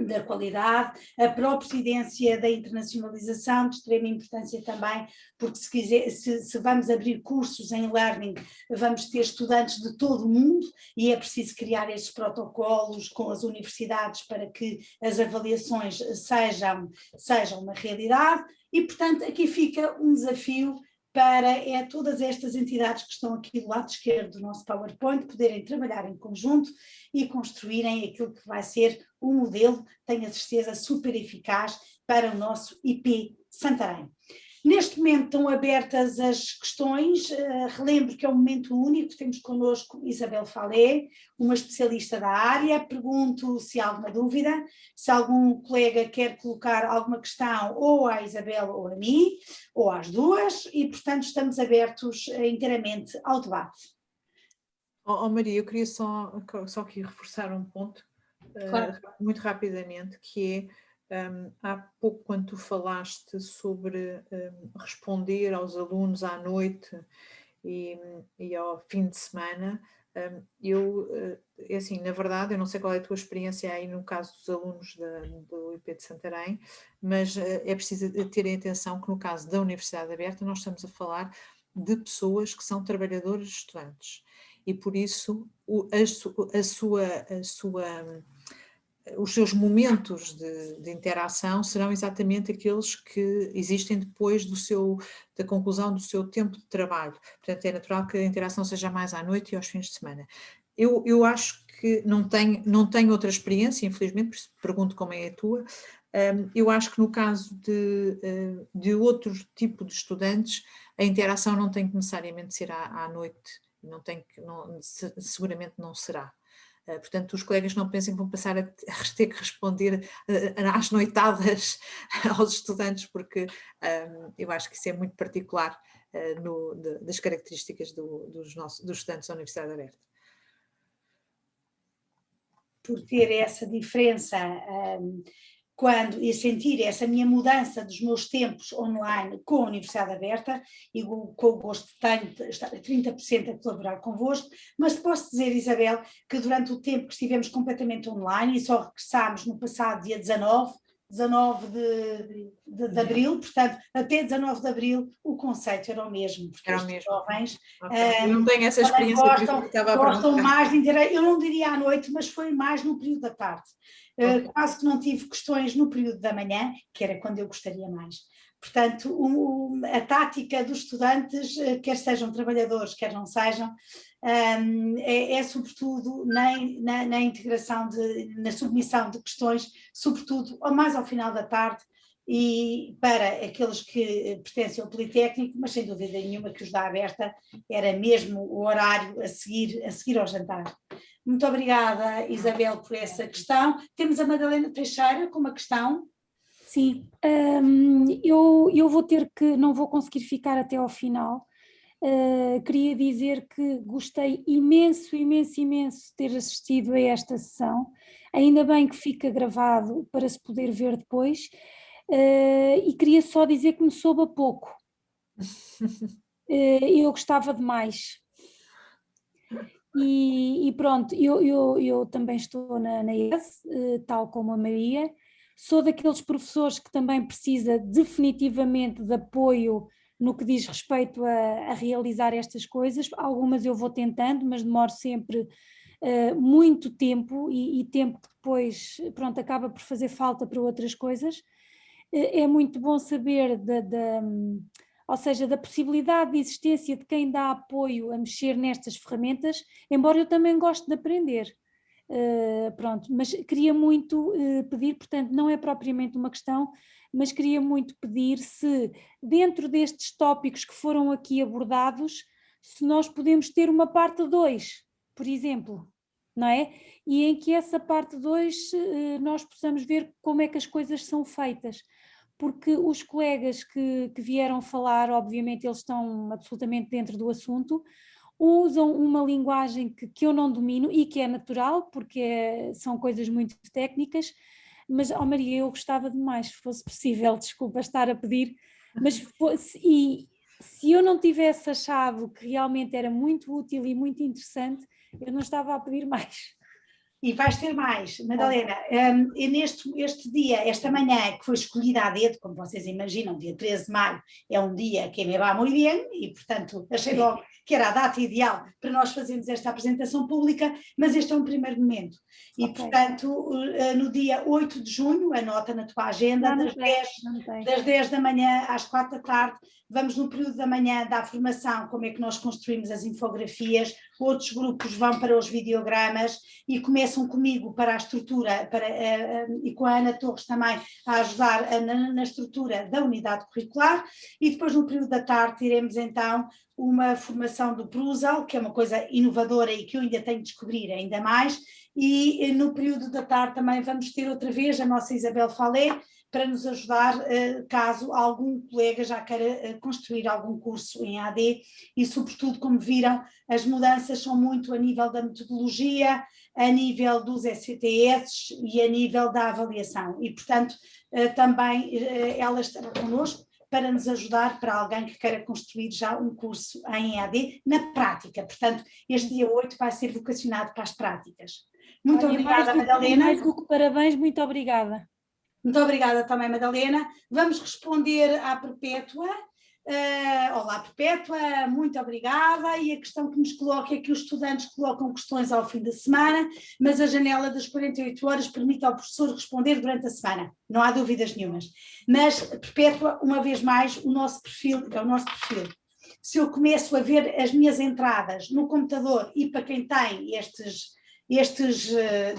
da qualidade, a pró-presidência da internacionalização, de extrema importância também, porque se vamos abrir cursos em e-learning, vamos ter estudantes de todo o mundo e é preciso criar esses protocolos com as universidades para que as avaliações sejam uma realidade e, portanto, aqui fica um desafio para todas estas entidades que estão aqui do lado esquerdo do nosso PowerPoint poderem trabalhar em conjunto e construírem aquilo que vai ser um modelo, tenho a certeza, super eficaz para o nosso IP Santarém. Neste momento estão abertas as questões, relembro que é um momento único, temos connosco Isabel Falé, uma especialista da área, pergunto se há alguma dúvida, se algum colega quer colocar alguma questão ou à Isabel ou a mim, ou às duas, e portanto estamos abertos inteiramente ao debate. Maria, eu queria só aqui reforçar um ponto, Claro. muito rapidamente, que é, há pouco quando tu falaste sobre responder aos alunos à noite e ao fim de semana, é assim, na verdade, eu não sei qual é a tua experiência aí no caso dos alunos do IP de Santarém, mas é preciso terem atenção que no caso da Universidade Aberta nós estamos a falar de pessoas que são trabalhadores e estudantes, e por isso os seus momentos de interação serão exatamente aqueles que existem depois da conclusão do seu tempo de trabalho. Portanto, é natural que a interação seja mais à noite e aos fins de semana. Eu acho que não tenho outra experiência, infelizmente, por isso pergunto como é a tua. Eu acho que no caso de outro tipo de estudantes, a interação não tem que necessariamente ser à noite, seguramente não será. Portanto, os colegas não pensem que vão passar a ter que responder às noitadas aos estudantes, porque eu acho que isso é muito particular das características dos estudantes da Universidade Aberta. Por ter essa diferença e sentir essa minha mudança dos meus tempos online com a Universidade Aberta, e com o gosto que tenho, estar a 30% a colaborar convosco, mas posso dizer, Isabel, que durante o tempo que estivemos completamente online, e só regressámos no passado dia 19 de abril, portanto, até 19 de abril o conceito era o mesmo, porque os jovens eu não tenho essa experiência, gostam mais de interagir, eu não diria à noite, mas foi mais no período da tarde. Quase que não tive questões no período da manhã, que era quando eu gostaria mais. Portanto, a tática dos estudantes, quer sejam trabalhadores, quer não sejam, é sobretudo na integração, na submissão de questões, sobretudo mais ao final da tarde, e para aqueles que pertencem ao Politécnico, mas sem dúvida nenhuma que os da Aberta era mesmo o horário a seguir ao jantar. Muito obrigada, Isabel, por essa questão. Temos a Madalena Teixeira com uma questão. Sim, eu vou ter que, não vou conseguir ficar até ao final. Queria dizer que gostei imenso de ter assistido a esta sessão. Ainda bem que fica gravado para se poder ver depois. E queria só dizer que me soube a pouco. Eu gostava de mais. E pronto, eu também estou na ES, tal como a Maria. Sou daqueles professores que também precisa definitivamente de apoio no que diz respeito a realizar estas coisas. Algumas eu vou tentando, mas demoro sempre muito tempo e tempo que depois, pronto, acaba por fazer falta para outras coisas. É muito bom saber ou seja, da possibilidade de existência de quem dá apoio a mexer nestas ferramentas, embora eu também goste de aprender. Pronto, mas queria muito pedir, portanto, não é propriamente uma questão, mas queria muito pedir se, dentro destes tópicos que foram aqui abordados, se nós podemos ter uma parte 2, por exemplo, não é? E em que essa parte 2 nós possamos ver como é que as coisas são feitas. Porque os colegas que vieram falar, obviamente eles estão absolutamente dentro do assunto, usam uma linguagem que eu não domino e que é natural, porque são coisas muito técnicas, mas, Maria, eu gostava demais, se fosse possível, desculpa estar a pedir, mas se eu não tivesse achado que realmente era muito útil e muito interessante, eu não estava a pedir mais. E vais ter mais, Madalena, este dia, esta manhã que foi escolhida a dedo, como vocês imaginam, dia 13 de maio, é um dia que me va muito bem e, portanto, achei logo que era a data ideal para nós fazermos esta apresentação pública, mas este é um primeiro momento. E, portanto, no dia 8 de junho, anota na tua agenda, das 10 da manhã às 4 da tarde, vamos no período da manhã dar formação, como é que nós construímos as infografias, outros grupos vão para os videogramas e começam comigo para a estrutura, e com a Ana Torres também a ajudar na estrutura da unidade curricular, e depois no período da tarde teremos então uma formação do Prusal, que é uma coisa inovadora e que eu ainda tenho de descobrir ainda mais, e no período da tarde também vamos ter outra vez a nossa Isabel Falé para nos ajudar caso algum colega já queira construir algum curso em AD e sobretudo, como viram, as mudanças são muito a nível da metodologia, a nível dos ECTS e a nível da avaliação e, portanto, também ela estará connosco para nos ajudar para alguém que queira construir já um curso em EAD na prática. Portanto, este dia 8 vai ser vocacionado para as práticas. Muito obrigada, Madalena. Mais do que parabéns, muito obrigada. Muito obrigada também, Madalena. Vamos responder à Perpétua. Olá, Perpétua, muito obrigada. E a questão que nos coloca é que os estudantes colocam questões ao fim da semana, mas a janela das 48 horas permite ao professor responder durante a semana. Não há dúvidas nenhumas. Mas, Perpétua, uma vez mais, o nosso perfil, é o nosso perfil. Se eu começo a ver as minhas entradas no computador e para quem tem estes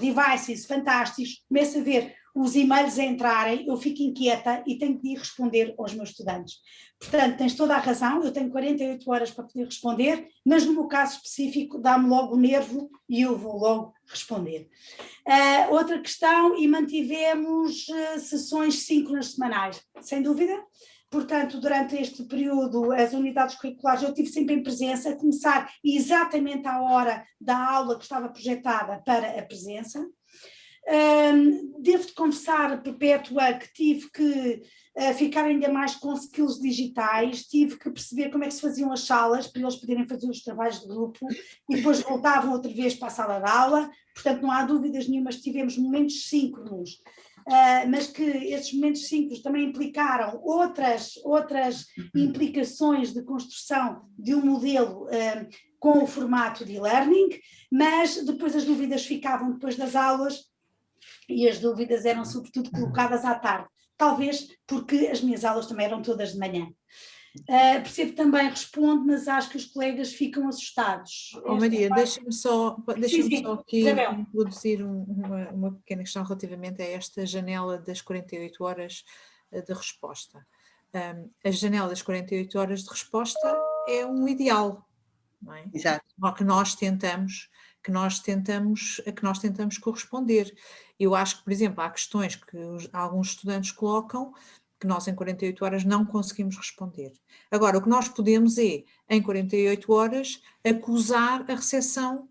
devices fantásticos, começo a ver os e-mails a entrarem, eu fico inquieta e tenho de ir responder aos meus estudantes. Portanto, tens toda a razão, eu tenho 48 horas para poder responder, mas no meu caso específico dá-me logo o nervo e eu vou logo responder. Outra questão, e mantivemos sessões síncronas semanais, sem dúvida. Portanto, durante este período, as unidades curriculares eu tive sempre em presença, a começar exatamente à hora da aula que estava projetada para a presença. Devo-te confessar, Perpétua, que tive que ficar ainda mais com skills digitais, tive que perceber como é que se faziam as salas para eles poderem fazer os trabalhos de grupo e depois voltavam outra vez para a sala de aula, portanto não há dúvidas nenhumas, tivemos momentos síncronos, mas que esses momentos síncronos também implicaram outras implicações de construção de um modelo com o formato de e-learning, mas depois as dúvidas ficavam depois das aulas e as dúvidas eram sobretudo colocadas à tarde, talvez porque as minhas aulas também eram todas de manhã. Percebo também, respondo, mas acho que os colegas ficam assustados. Maria, deixa-me só aqui Isabel. introduzir uma pequena questão relativamente a esta janela das 48 horas de resposta. A janela das 48 horas de resposta é um ideal, não é? Exato. Que nós tentamos corresponder. Eu acho que, por exemplo, há questões que alguns estudantes colocam que nós em 48 horas não conseguimos responder. Agora, o que nós podemos é, em 48 horas, acusar a recepção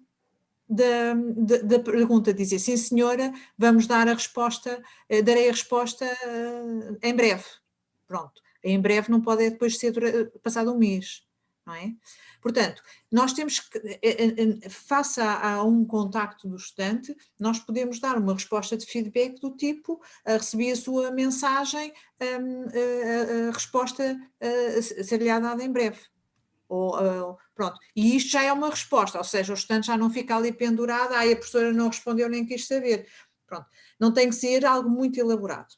da pergunta, dizer, sim senhora, vamos dar a resposta, darei a resposta em breve. Pronto, em breve não pode depois ser passado um mês, não é? Portanto, nós temos que, face a um contacto do estudante, nós podemos dar uma resposta de feedback do tipo, recebi a sua mensagem, a resposta ser-lhe dada em breve. Pronto, e isto já é uma resposta, ou seja, o estudante já não fica ali pendurado, a professora não respondeu nem quis saber. Pronto, não tem que ser algo muito elaborado.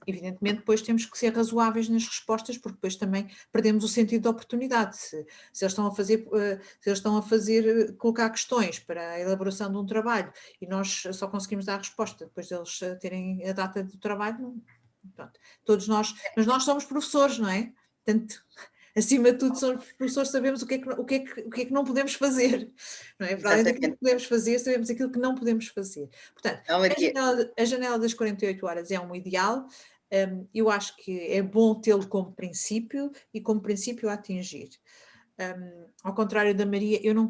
Evidentemente depois temos que ser razoáveis nas respostas, porque depois também perdemos o sentido da oportunidade. Se eles estão a fazer, colocar questões para a elaboração de um trabalho e nós só conseguimos dar a resposta depois deles terem a data do trabalho, pronto, todos nós, mas nós somos professores, não é? Portanto, acima de tudo, somos professores, sabemos o que é que não podemos fazer, não é? Para além daquilo que podemos fazer, sabemos aquilo que não podemos fazer. Portanto, a janela das 48 horas é um ideal, eu acho que é bom tê-lo como princípio e como princípio a atingir. Ao contrário da Maria, eu não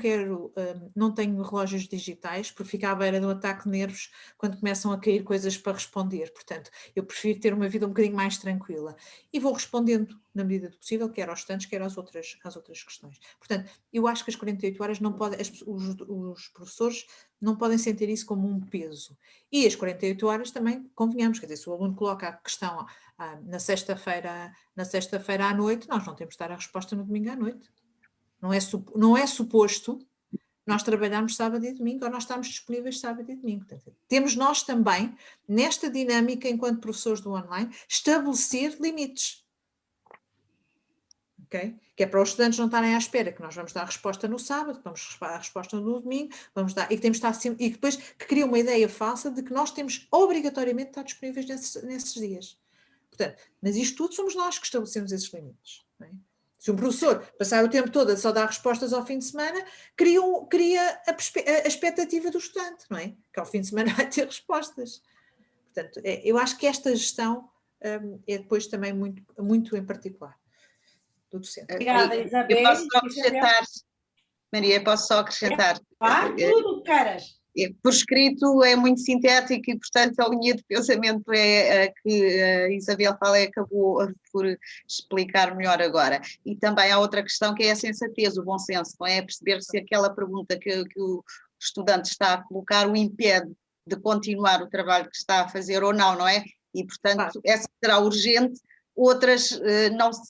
tenho relógios digitais, porque fico à beira de um ataque de nervos quando começam a cair coisas para responder, portanto, eu prefiro ter uma vida um bocadinho mais tranquila e vou respondendo na medida do possível, quer aos estudantes, quer às outras questões. Portanto, eu acho que as 48 horas não podem, os professores não podem sentir isso como um peso. E as 48 horas também, convenhamos, quer dizer, se o aluno coloca a questão na sexta-feira à noite, nós não temos de dar a resposta no domingo à noite. Não é suposto nós trabalharmos sábado e domingo ou nós estamos disponíveis sábado e domingo. Portanto, temos nós também, nesta dinâmica, enquanto professores do online, estabelecer limites. Okay? Que é para os estudantes não estarem à espera que nós vamos dar a resposta no sábado, que vamos dar a resposta no domingo, e que temos de estar sempre, e depois que cria uma ideia falsa de que nós temos obrigatoriamente de estar disponíveis nesses dias. Portanto, mas isto tudo somos nós que estabelecemos esses limites. Não é? Se um professor passar o tempo todo a só dar respostas ao fim de semana, cria a expectativa do estudante, não é? Que ao fim de semana vai ter respostas. Portanto, eu acho que esta gestão é depois também muito, muito em particular do docente. Obrigada, Isabel. Eu posso só acrescentar, Maria, posso só acrescentar. Tudo que queiras. Por escrito é muito sintético e, portanto, a linha de pensamento é a que a Isabel Falé acabou por explicar melhor agora. E também há outra questão que é a sensatez, o bom senso, não é? Perceber se aquela pergunta que o estudante está a colocar o impede de continuar o trabalho que está a fazer ou não, não é? E, portanto, essa será urgente, outras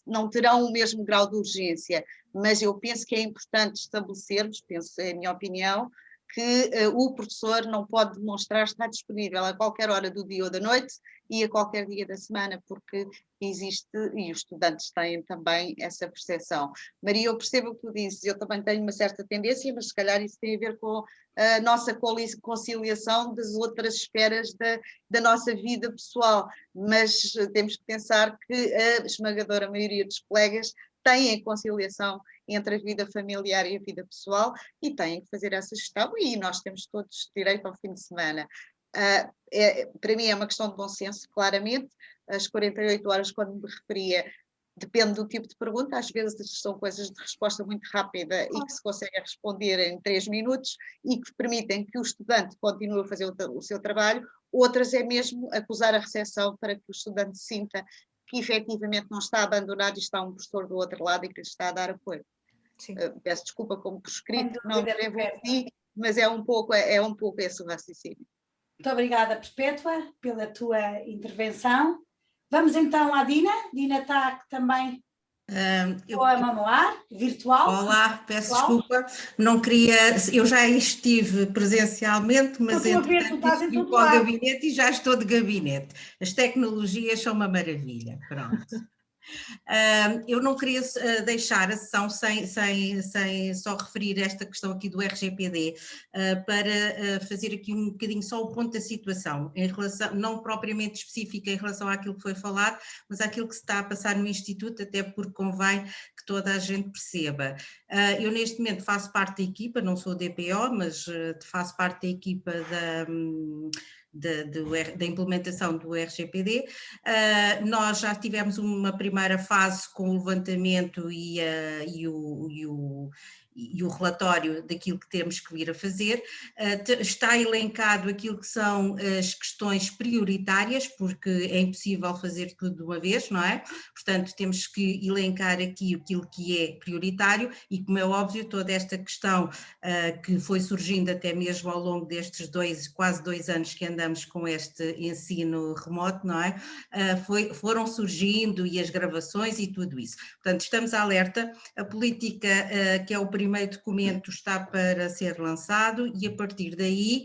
não terão o mesmo grau de urgência, mas eu penso que é importante estabelecermos, penso, é a minha opinião, que o professor não pode demonstrar estar disponível a qualquer hora do dia ou da noite e a qualquer dia da semana, porque existe, e os estudantes têm também essa percepção. Maria, eu percebo o que tu dizes, eu também tenho uma certa tendência, mas se calhar isso tem a ver com a nossa conciliação das outras esferas da nossa vida pessoal, mas temos que pensar que a esmagadora maioria dos colegas têm conciliação entre a vida familiar e a vida pessoal e têm que fazer essa gestão e nós temos todos direito ao fim de semana. Para mim é uma questão de bom senso, claramente. As 48 horas, quando me referia, depende do tipo de pergunta, às vezes são coisas de resposta muito rápida e que se consegue responder em 3 minutos e que permitem que o estudante continue a fazer o seu trabalho, outras é mesmo acusar a recepção para que o estudante sinta que efetivamente não está abandonado e está um professor do outro lado e que lhe está a dar apoio. Peço desculpa como por escrito, não devo ouvir, mas é um pouco esse o raciocínio. Muito obrigada, Perpétua, pela tua intervenção. Vamos então à Dina. Dina está também com a Mamoar, virtual. Olá, peço desculpa, não queria, eu já estive presencialmente, mas entretanto fui para o gabinete e já estou de gabinete. As tecnologias são uma maravilha, pronto. Eu não queria deixar a sessão sem só referir esta questão aqui do RGPD, para fazer aqui um bocadinho só o ponto da situação, em relação, não propriamente específica em relação àquilo que foi falado, mas àquilo que se está a passar no Instituto, até porque convém que toda a gente perceba. Eu neste momento faço parte da equipa, não sou DPO, mas faço parte da equipa da implementação do RGPD. Nós já tivemos uma primeira fase com o levantamento e o relatório daquilo que temos que vir a fazer. Está elencado aquilo que são as questões prioritárias, porque é impossível fazer tudo de uma vez, não é? Portanto, temos que elencar aqui aquilo que é prioritário e, como é óbvio, toda esta questão que foi surgindo até mesmo ao longo destes quase 2 anos que andamos com este ensino remoto, não é? Foram surgindo e as gravações e tudo isso. Portanto, estamos alerta, a política que é o primeiro documento está para ser lançado e a partir daí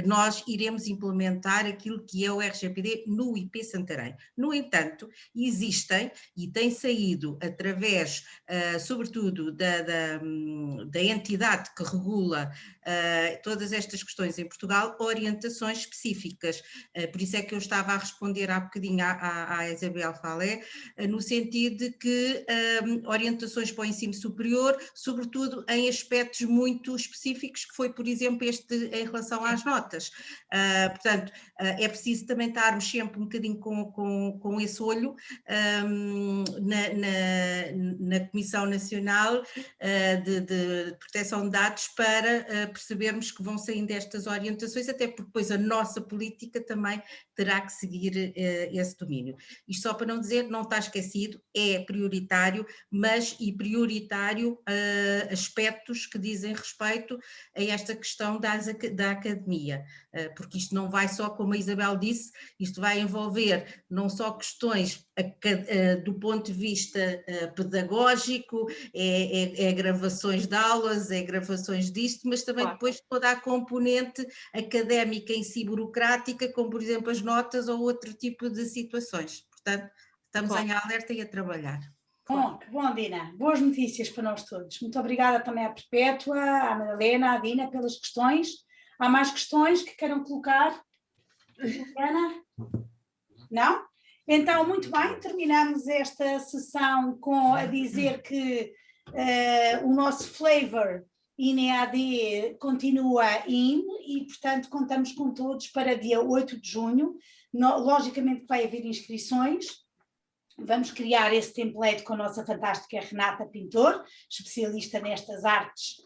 nós iremos implementar aquilo que é o RGPD no IP Santarém. No entanto, existem e têm saído através, sobretudo, da entidade que regula todas estas questões em Portugal, orientações específicas. Por isso é que eu estava a responder há bocadinho à Isabel Falé, no sentido de que orientações para o ensino superior, sobretudo em aspectos muito específicos, que foi, por exemplo, em relação às notas. Portanto, é preciso também estarmos sempre um bocadinho com esse olho na Comissão Nacional de Proteção de Dados para percebermos que vão saindo estas orientações, até porque depois a nossa política também terá que seguir esse domínio. Isto só para não dizer, não está esquecido, é prioritário, mas prioritário aspectos que dizem respeito a esta questão da academia, porque isto não vai só, como a Isabel disse, isto vai envolver não só questões do ponto de vista pedagógico, é gravações de aulas, é gravações disto, mas também depois toda a componente académica em si, burocrática, como por exemplo as notas ou outro tipo de situações. Portanto, estamos em alerta e a trabalhar. Bom, que bom, Dina. Boas notícias para nós todos. Muito obrigada também à Perpétua, à Madalena, à Dina pelas questões. Há mais questões que queiram colocar? Ana? Não? Então, muito bem, terminamos esta sessão a dizer que o nosso flavor in EAD continua in e, portanto, contamos com todos para dia 8 de junho. Logicamente vai haver inscrições. Vamos criar esse template com a nossa fantástica Renata Pintor, especialista nestas artes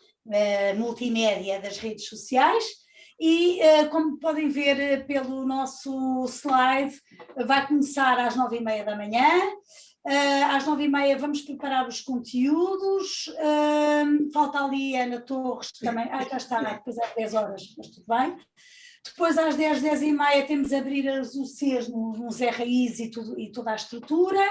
multimédia das redes sociais. E, como podem ver pelo nosso slide, vai começar às 9h30 da manhã. Às 9h30 vamos preparar os conteúdos. Falta ali a Ana Torres também. Já está, depois às 10 horas, mas tudo bem. Depois às 10h30 temos a abrir as UCs nos RAIs e toda a estrutura.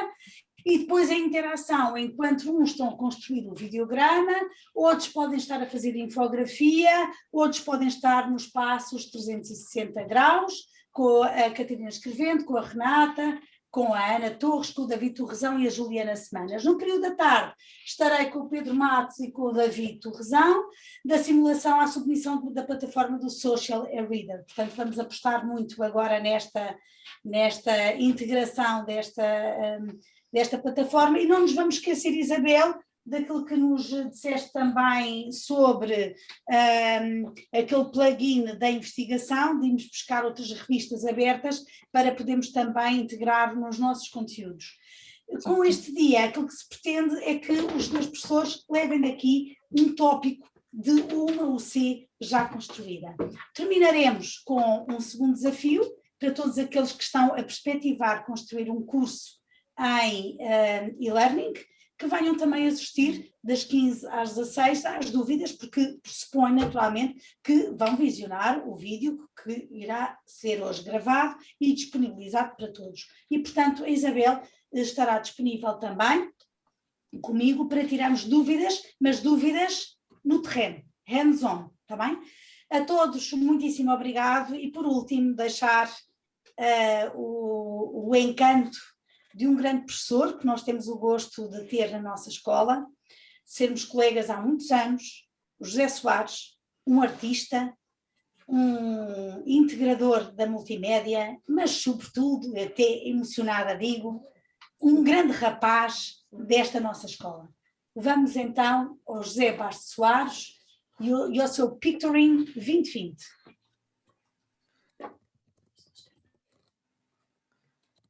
E depois a interação, enquanto uns estão a construir o videograma, outros podem estar a fazer infografia, outros podem estar nos passos 360 graus, com a Catarina Escrevente, com a Renata, com a Ana Torres, com o David Torrezão e a Juliana Semanas. No período da tarde estarei com o Pedro Matos e com o David Torrezão, da simulação à submissão da plataforma do Social Reader. Portanto, vamos apostar muito agora nesta integração desta plataforma, e não nos vamos esquecer, Isabel, daquilo que nos disseste também sobre aquele plugin da investigação, de irmos buscar outras revistas abertas para podermos também integrar nos nossos conteúdos. Com este dia, aquilo que se pretende é que os meus professores levem daqui um tópico de uma UC já construída. Terminaremos com um segundo desafio para todos aqueles que estão a perspectivar construir um curso em e-learning, que venham também assistir das 15 às 16 às dúvidas, porque pressupõe naturalmente que vão visionar o vídeo que irá ser hoje gravado e disponibilizado para todos. E, portanto, a Isabel estará disponível também comigo para tirarmos dúvidas, mas dúvidas no terreno, hands-on, está bem? A todos, muitíssimo obrigado, e por último deixar o encanto de um grande professor que nós temos o gosto de ter na nossa escola, sermos colegas há muitos anos, o José Soares, um artista, um integrador da multimédia, mas sobretudo, até emocionada digo, um grande rapaz desta nossa escola. Vamos então ao José Bastos Soares e ao seu Pictoring 2020.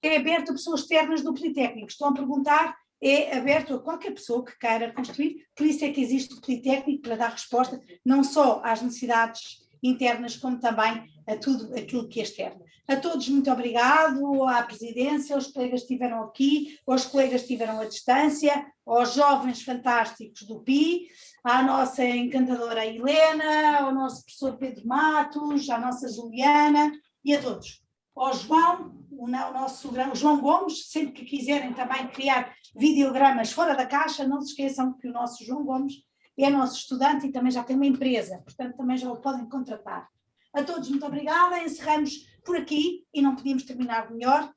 É aberto a pessoas externas do Politécnico. Estão a perguntar, é aberto a qualquer pessoa que queira construir, por isso é que existe o Politécnico, para dar resposta não só às necessidades internas, como também a tudo aquilo que é externo. A todos muito obrigado, à presidência, aos colegas que estiveram aqui, aos colegas que estiveram à distância, aos jovens fantásticos do PI, à nossa encantadora Helena, ao nosso professor Pedro Matos, à nossa Juliana e a todos. Ao João, o nosso João Gomes, sempre que quiserem também criar videogramas fora da caixa, não se esqueçam que o nosso João Gomes é nosso estudante e também já tem uma empresa, portanto também já o podem contratar. A todos muito obrigada, encerramos por aqui e não podíamos terminar melhor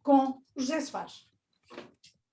com José Soares.